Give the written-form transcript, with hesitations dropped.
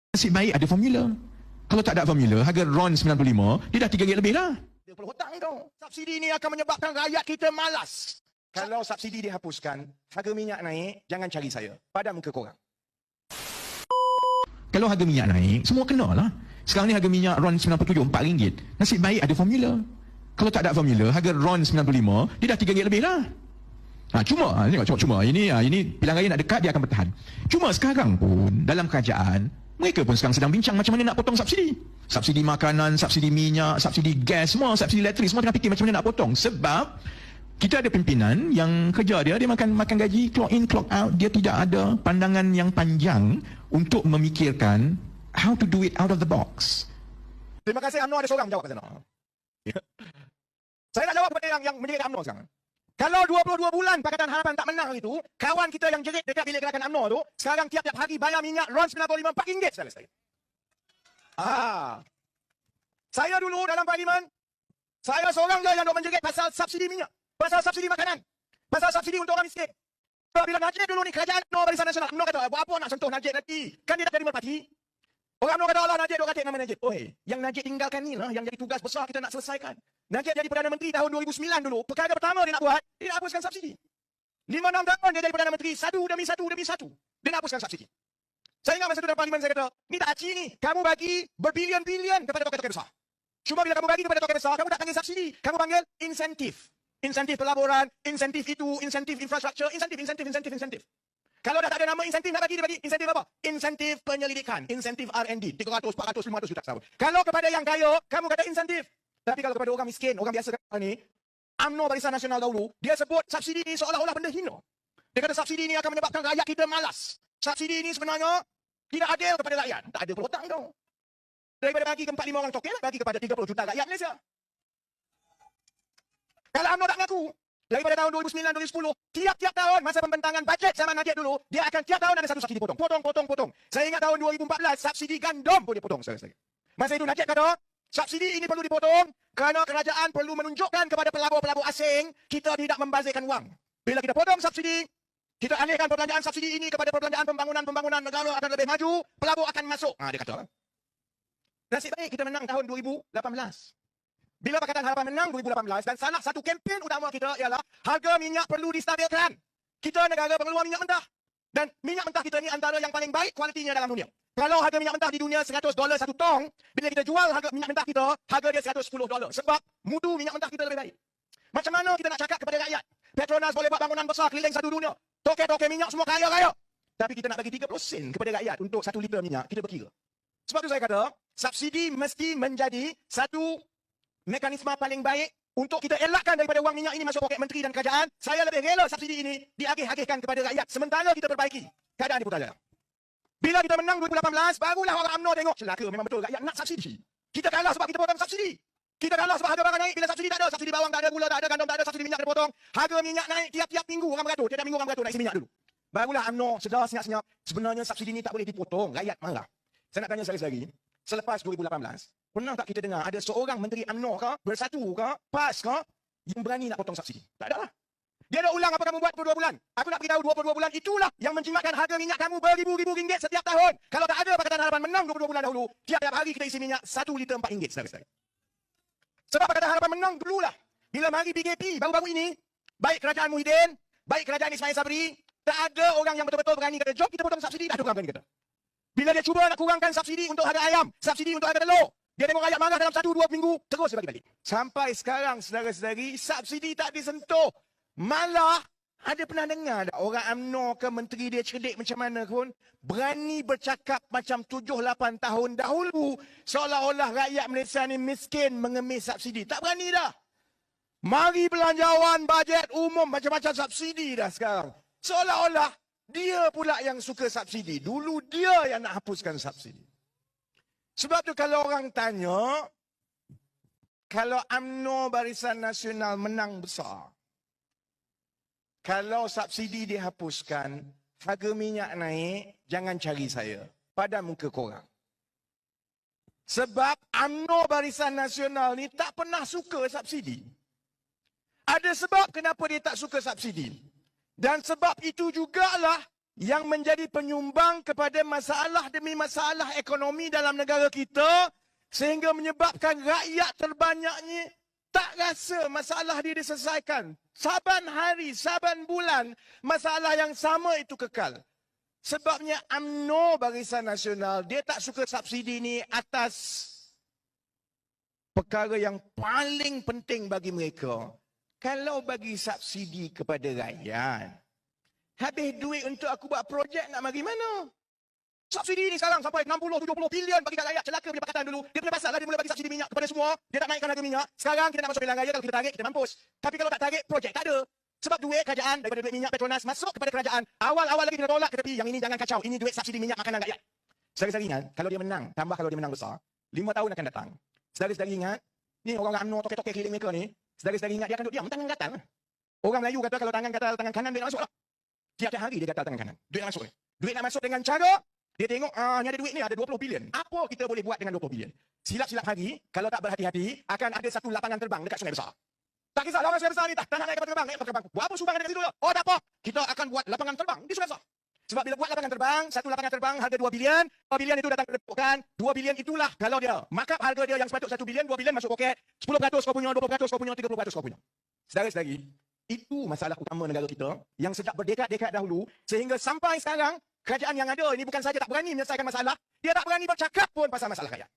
Nasib baik ada formula. Kalau tak ada formula, harga RON 95, dia dah RM3 lebih lah. Dia perlu hutang tu. Subsidi ni akan menyebabkan rakyat kita malas. Kalau subsidi dihapuskan, harga minyak naik, jangan cari saya. Pada muka korang. Kalau harga minyak naik, semua kena lah. Sekarang ni harga minyak RON 97, RM4. Nasib baik ada formula. Kalau tak ada formula, harga RON 95, dia dah RM3 lebih lah. Cuma ini pilihan raya nak dekat, dia akan bertahan. Cuma sekarang pun dalam kerajaan, mereka pun sekarang sedang bincang macam mana nak potong subsidi. Subsidi makanan, subsidi minyak, subsidi gas, semua subsidi elektrik, semua tengah fikir macam mana nak potong. Sebab kita ada pimpinan yang kerja dia makan gaji, clock in, clock out. Dia tidak ada pandangan yang panjang untuk memikirkan how to do it out of the box. Terima kasih UMNO ada seorang jawab kat sana. Saya nak jawab kepada yang menjerit UMNO sekarang. Kalau 22 bulan Pakatan Harapan tak menang itu, kawan kita yang jerit dekat bilik gerakan UMNO tu, sekarang tiap-tiap hari bayar minyak RON 95 RM4, saudara-saudara. Saya dulu dalam parlimen, saya seorang je yang duk menjerit pasal subsidi minyak, pasal subsidi makanan, pasal subsidi untuk orang miskin. Bila Najib dulu ni, kerajaan UMNO Barisan Nasional, UMNO kata, buat apa nak sentuh Najib nanti? Kan dia tak jadi merpati. Orang UMNO kata, Allah Najib duk katik nama Najib. Yang Najib tinggalkan ni lah, yang jadi tugas besar kita nak selesaikan. Najib jadi Perdana Menteri tahun 2009 dulu. Perkara pertama dia nak buat, dia nak hapuskan subsidi. 5-6 tahun dia jadi Perdana Menteri, satu demi satu. Dia nak hapuskan subsidi. Saya ingat masa itu dalam parlimen saya kata, ni tak aci ni. Kamu bagi berbilion-bilion kepada tokoh-tokoh besar. Cuma bila kamu bagi kepada tokoh besar, kamu tak panggil subsidi. Kamu panggil insentif. Insentif pelaburan, insentif itu, insentif infrastruktur, insentif. Kalau dah tak ada nama insentif, nak bagi, dia bagi insentif apa? Insentif penyelidikan, insentif R&D, 300, 400, 500 juta setahun. Kalau kepada yang kaya, kamu kata insentif. Tapi kalau kepada orang miskin, orang biasa ni, UMNO Barisan Nasional dahulu, dia sebut subsidi ni seolah-olah benda hina. Dia kata subsidi ni akan menyebabkan rakyat kita malas. Subsidi ni sebenarnya tidak adil kepada rakyat. Tak ada perhutang tu. Daripada bagi ke 45 orang token, bagi kepada 30 juta rakyat Malaysia. Kalau UMNO tak mengaku, daripada tahun 2009-2010, tiap-tiap tahun masa pembentangan bajet zaman Najib dulu, dia akan tiap tahun ada satu subsidi potong. Potong. Saya ingat tahun 2014, subsidi gandum pun dia potong. Masa itu Najib kata, subsidi ini perlu dipotong kerana kerajaan perlu menunjukkan kepada pelabur-pelabur asing kita tidak membazirkan wang. Bila kita potong subsidi, kita alihkan perbelanjaan subsidi ini kepada perbelanjaan pembangunan negara akan lebih maju, pelabur akan masuk. Dia kata. Nasib baik kita menang tahun 2018. Bila Pakatan Harapan menang 2018 dan salah satu kempen utama kita ialah harga minyak perlu distabilkan. Kita negara pengeluar minyak mentah. Dan minyak mentah kita ni antara yang paling baik kualitinya dalam dunia. Kalau harga minyak mentah di dunia $100 satu tong, bila kita jual harga minyak mentah kita, harga dia $110. Sebab mutu minyak mentah kita lebih baik. Macam mana kita nak cakap kepada rakyat? Petronas boleh buat bangunan besar keliling satu dunia. Toke-toke minyak semua kaya-kaya. Tapi kita nak bagi 30 sen kepada rakyat untuk 1 liter minyak, kita berkira. Sebab tu saya kata, subsidi mesti menjadi satu mekanisme paling baik untuk kita elakkan daripada wang minyak ini masuk poket menteri dan kerajaan. Saya lebih rela subsidi ini diagih-agihkan kepada rakyat. Sementara kita perbaiki keadaan di Putrajaya. Bila kita menang 2018, barulah orang UMNO tengok. Celaka memang betul rakyat nak subsidi. Kita kalah sebab kita potong subsidi. Kita kalah sebab harga barang naik. Bila subsidi tak ada, subsidi bawang tak ada, gula tak ada, gandum tak ada, subsidi minyak kita potong. Harga minyak naik tiap-tiap minggu orang beratur. Tiap minggu orang beratur naik isi minyak dulu. Barulah UMNO sedar senyap-senyap. Sebenarnya subsidi ini tak boleh dipotong. Rakyat marah. Saya nak tanya sekali-sekali. Selepas 2018, pernah tak kita dengar ada seorang menteri UMNO ke, Bersatu ke, PAS ke, yang berani nak potong subsidi? Tak ada lah. Dia dah ulang apa kamu buat 22 bulan. Aku nak beritahu 22 bulan itulah yang menjimatkan harga minyak kamu beribu-ribu ringgit setiap tahun. Kalau tak ada Pakatan Harapan menang 22 bulan dahulu, tiap-tiap hari kita isi minyak 1 liter RM4, saudara-saudara. Sebab Pakatan Harapan menang dululah. Bila mari PKP baru-baru ini, baik kerajaan Muhyiddin, baik kerajaan Ismail Sabri, tak ada orang yang betul-betul berani kata, jom kita potong subsidi, tak ada orang berani kata. Bila dia cuba nak kurangkan subsidi untuk harga ayam, subsidi untuk harga telur, dia tengok rakyat marah dalam 1-2 minggu, terus dia bagi balik. Sampai sekarang, saudara-saudari, subsidi tak disentuh. Malah, ada pernah dengar tak orang UMNO ke menteri dia cerdik macam mana pun, berani bercakap macam 7-8 tahun dahulu, seolah-olah rakyat Malaysia ni miskin mengemis subsidi. Tak berani dah. Mari belanjawan bajet umum, macam-macam subsidi dah sekarang. Seolah-olah, dia pula yang suka subsidi. Dulu dia yang nak hapuskan subsidi. Sebab tu kalau orang tanya, kalau UMNO Barisan Nasional menang besar, kalau subsidi dihapuskan, harga minyak naik, jangan cari saya. Pada muka korang. Sebab UMNO Barisan Nasional ni tak pernah suka subsidi. Ada sebab kenapa dia tak suka subsidi. Dan sebab itu jugalah yang menjadi penyumbang kepada masalah demi masalah ekonomi dalam negara kita, sehingga menyebabkan rakyat terbanyaknya tak rasa masalah dia diselesaikan. Saban hari, saban bulan, masalah yang sama itu kekal. Sebabnya UMNO Barisan Nasional, dia tak suka subsidi ni atas perkara yang paling penting bagi mereka. Kalau bagi subsidi kepada rakyat, habis duit untuk aku buat projek nak bagi mana? Subsidi ni sekarang sampai 60-70 bilion bagi kat rakyat. Celaka punya Pakatan dulu. Dia punya pasal lah, dia mula bagi subsidi minyak kepada semua. Dia tak naikkan harga minyak. Sekarang kita nak masuk pilihan raya, kalau kita tarik, kita mampus. Tapi kalau tak tarik, projek tak ada. Sebab duit kerajaan daripada duit minyak Petronas masuk kepada kerajaan. Awal-awal lagi kita tolak ke tepi. Yang ini jangan kacau. Ini duit subsidi minyak makanan rakyat. Sedari-sedari ingat, kalau dia menang, tambah kalau dia menang besar, 5 tahun akan datang. Sedari-sedari ingat, ni orang-orang UMNO toke-toke keliling mereka ni, sedari-sedari ingat dia akan duduk diam, tangan gatal. Orang Melayu kata kalau tangan gatal, tangan kanan duit nak masuk lah. Tiap-tiap hari dia gatal tangan kanan. Duit nak masuk. Duit nak masuk dengan cara dia tengok, ni ada duit ni, ada 20 bilion. Apa kita boleh buat dengan 20 bilion? Silap-silap hari, kalau tak berhati-hati, akan ada satu lapangan terbang dekat Sungai Besar. Tak kisahlah orang Sungai Besar ni, tak nak naik kapal terbang, naik kapal terbang. Buat apa sumbangan dekat situ? Oh tak apa, kita akan buat lapangan terbang di Sungai Besar. Sebab bila buat lapangan terbang, satu lapangan terbang harga 2 bilion, 2 bilion itu datang kedepukan, 2 bilion itulah kalau dia markup harga dia yang sepatut 1 bilion, 2 bilion masuk poket, 10% kau punya, 20% kau punya, 30% kau punya. Saudara-saudari, itu masalah utama negara kita yang sejak berdekad-dekad dahulu sehingga sampai sekarang kerajaan yang ada ini bukan saja tak berani menyelesaikan masalah, dia tak berani bercakap pun pasal masalah rakyat.